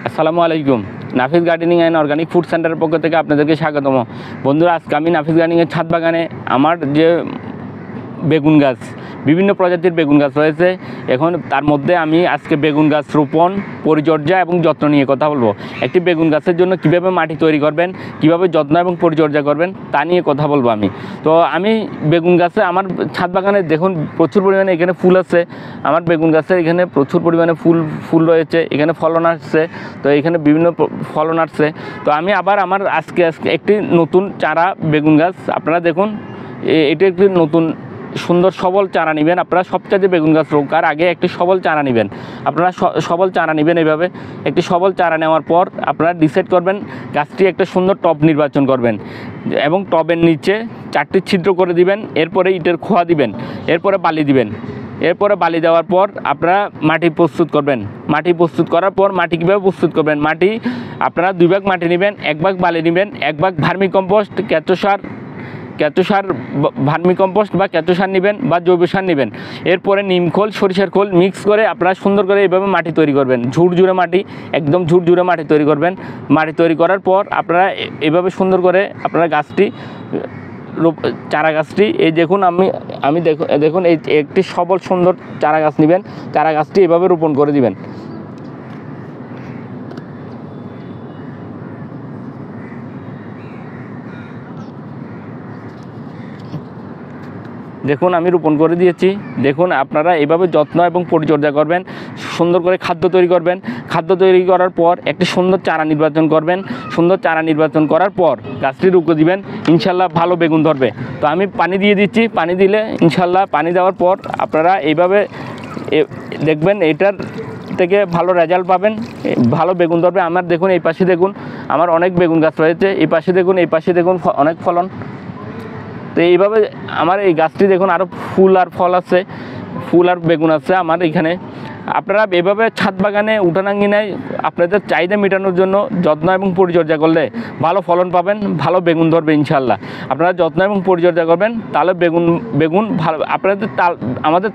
আসসালামু আলাইকুম। নাফিস gardening and organic food সেন্টারের পক্ষ থেকে আপনাদেরকে স্বাগতম। বন্ধুরা, আজকে আমি নাফিস গার্ডেনিংয়ের ছাদ বাগানে আমার যে বেগুন গাছ, বিভিন্ন প্রজাতির বেগুন গাছ রয়েছে। এখন তার মধ্যে আমি আজকে বেগুন গাছ রোপণ, পরিচর্যা এবং যত্ন নিয়ে কথা বলবো। একটি বেগুন গাছের জন্য কিভাবে মাটি তৈরি করবেন, কিভাবে যত্ন এবং পরিচর্যা করবেন তা নিয়ে কথা বলবো আমি। তো আমি বেগুন গাছে আমার ছাদ বাগানে দেখুন প্রচুর পরিমাণে এখানে ফুল আছে। আমার বেগুন গাছের এখানে প্রচুর পরিমাণে ফুল রয়েছে, এখানে ফলন আসছে। তো এখানে বিভিন্ন ফলন আসছে। তো আমি আবার আমার আজকে একটি নতুন চারা বেগুন গাছ, আপনারা দেখুন এটি একটি নতুন সুন্দর সবল চারা নেবেন। আপনারা সবচাইতে বেগুন গাছ রোকার আগে একটি সবল চারা নেবেন। আপনারা সবল চারা নেবেন। এইভাবে একটি সবল চারা নেওয়ার পর আপনারা ডিসাইড করবেন গাছটি একটা সুন্দর টব নির্বাচন করবেন এবং টবের নিচে 4টি ছিদ্র করে দিবেন। এরপরে ইটের খোয়া দিবেন, এরপরে বালি দিবেন। এরপরে বালি দেওয়ার পর আপনারা মাটি প্রস্তুত করবেন। মাটি প্রস্তুত করার পর মাটি কীভাবে প্রস্তুত করবেন, মাটি আপনারা 2 ভাগ মাটি নেবেন, 1 ভাগ বালি নেবেন, 1 ভাগ ভার্মি কম্পোস্ট, কেঁচো সার ভার্মি কম্পোস্ট বা কেঁচো সার নেবেন বা জৈব সার নেবেন। এরপরে নিম খোল, সরিষার খোল মিক্স করে আপনারা সুন্দর করে এইভাবে মাটি তৈরি করবেন। ঝুরঝুরে মাটি, একদম ঝুরঝুরে মাটি তৈরি করবেন। মাটি তৈরি করার পর আপনারা এইভাবে সুন্দর করে আপনারা গাছটি, চারা গাছটি, এই দেখুন আমি দেখুন এই একটি সবল সুন্দর চারা গাছ নেবেন। চারা গাছটি এভাবে রোপণ করে দিবেন। দেখুন আমি রোপণ করে দিয়েছি। দেখুন আপনারা এভাবে যত্ন এবং পরিচর্যা করবেন, সুন্দর করে খাদ্য তৈরি করবেন। খাদ্য তৈরি করার পর একটি সুন্দর চারা নির্বাচন করবেন। সুন্দর চারা নির্বাচন করার পর গাছটি রুকে দিবেন, ইনশাল্লাহ ভালো বেগুন ধরবে। তো আমি পানি দিয়ে দিচ্ছি। পানি দিলে ইনশাল্লাহ, পানি দেওয়ার পর আপনারা এইভাবে দেখবেন এটার থেকে ভালো রেজাল্ট পাবেন, ভালো বেগুন ধরবে। আমার দেখুন এই পাশে দেখুন আমার অনেক বেগুন গাছ রয়েছে। এই পাশে দেখুন অনেক ফলন। তো এইভাবে আমার এই গাছটি দেখুন আরও ফুল আর ফল আছে, ফুল আর বেগুন আছে আমার এখানে। আপনারা এভাবে ছাদ বাগানে উঠানাঙ্গিনায় আপনাদের চাহিদা মেটানোর জন্য যত্ন এবং পরিচর্যা করলে ভালো ফলন পাবেন, ভালো বেগুন ধরবে ইনশাল্লাহ। আপনারা যত্ন এবং পরিচর্যা করবেন, তাহলে বেগুন ভালো। আপনাদের আমাদের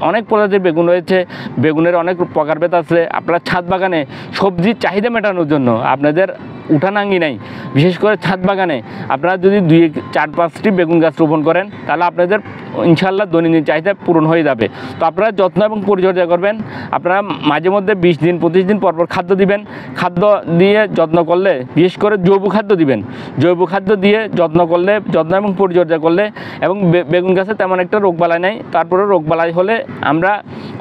অনেক প্রজাতির বেগুন রয়েছে, বেগুনের অনেক প্রকারভেদ আছে। আপনারা ছাদ বাগানে সবজির চাহিদা মেটানোর জন্য আপনাদের উঠানাঙ্গিনায়, বিশেষ করে ছাদ বাগানে আপনারা যদি 4-5টি বেগুন গাছ রোপণ করেন, তাহলে আপনাদের ইনশাল্লাহ দৈনন্দিন চাহিদা পূরণ হয়ে যাবে। তো আপনারা যত্ন এবং পরিচর্যা করবেন। আপনারা মাঝে মধ্যে 20 দিন 25 দিন পর খাদ্য দিবেন। খাদ্য দিয়ে যত্ন করলে, বিশেষ করে জৈব খাদ্য দিবেন। জৈব খাদ্য দিয়ে যত্ন এবং পরিচর্যা করলে, এবং বেগুন গাছে তেমন একটা রোগবালাই নেই। তারপরে রোগবালাই হলে আমরা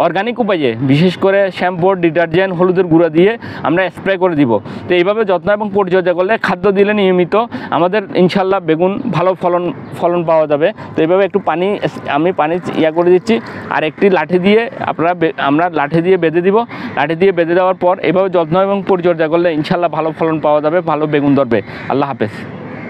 অর্গানিক উপায়ে, বিশেষ করে শ্যাম্পু, ডিটারজেন্ট, হলুদের গুঁড়া দিয়ে আমরা স্প্রে করে দিব। তো এইভাবে যত্ন এবং পরিচর্যা করলে, খাদ্য দিলে নিয়মিত, আমাদের ইনশাল্লাহ বেগুন ভালো ফলন পাওয়া যাবে। তো এইভাবে একটু আমি পানি করে দিচ্ছি। আর একটি লাঠি দিয়ে আমরা লাঠি দিয়ে বেঁধে দিব। লাঠি দিয়ে বেঁধে দেওয়ার পর এইভাবে যত্ন এবং পরিচর্যা করলে ইনশাল্লাহ ভালো ফলন পাওয়া যাবে, ভালো বেগুন ধরবে। আল্লাহ হাফেজ।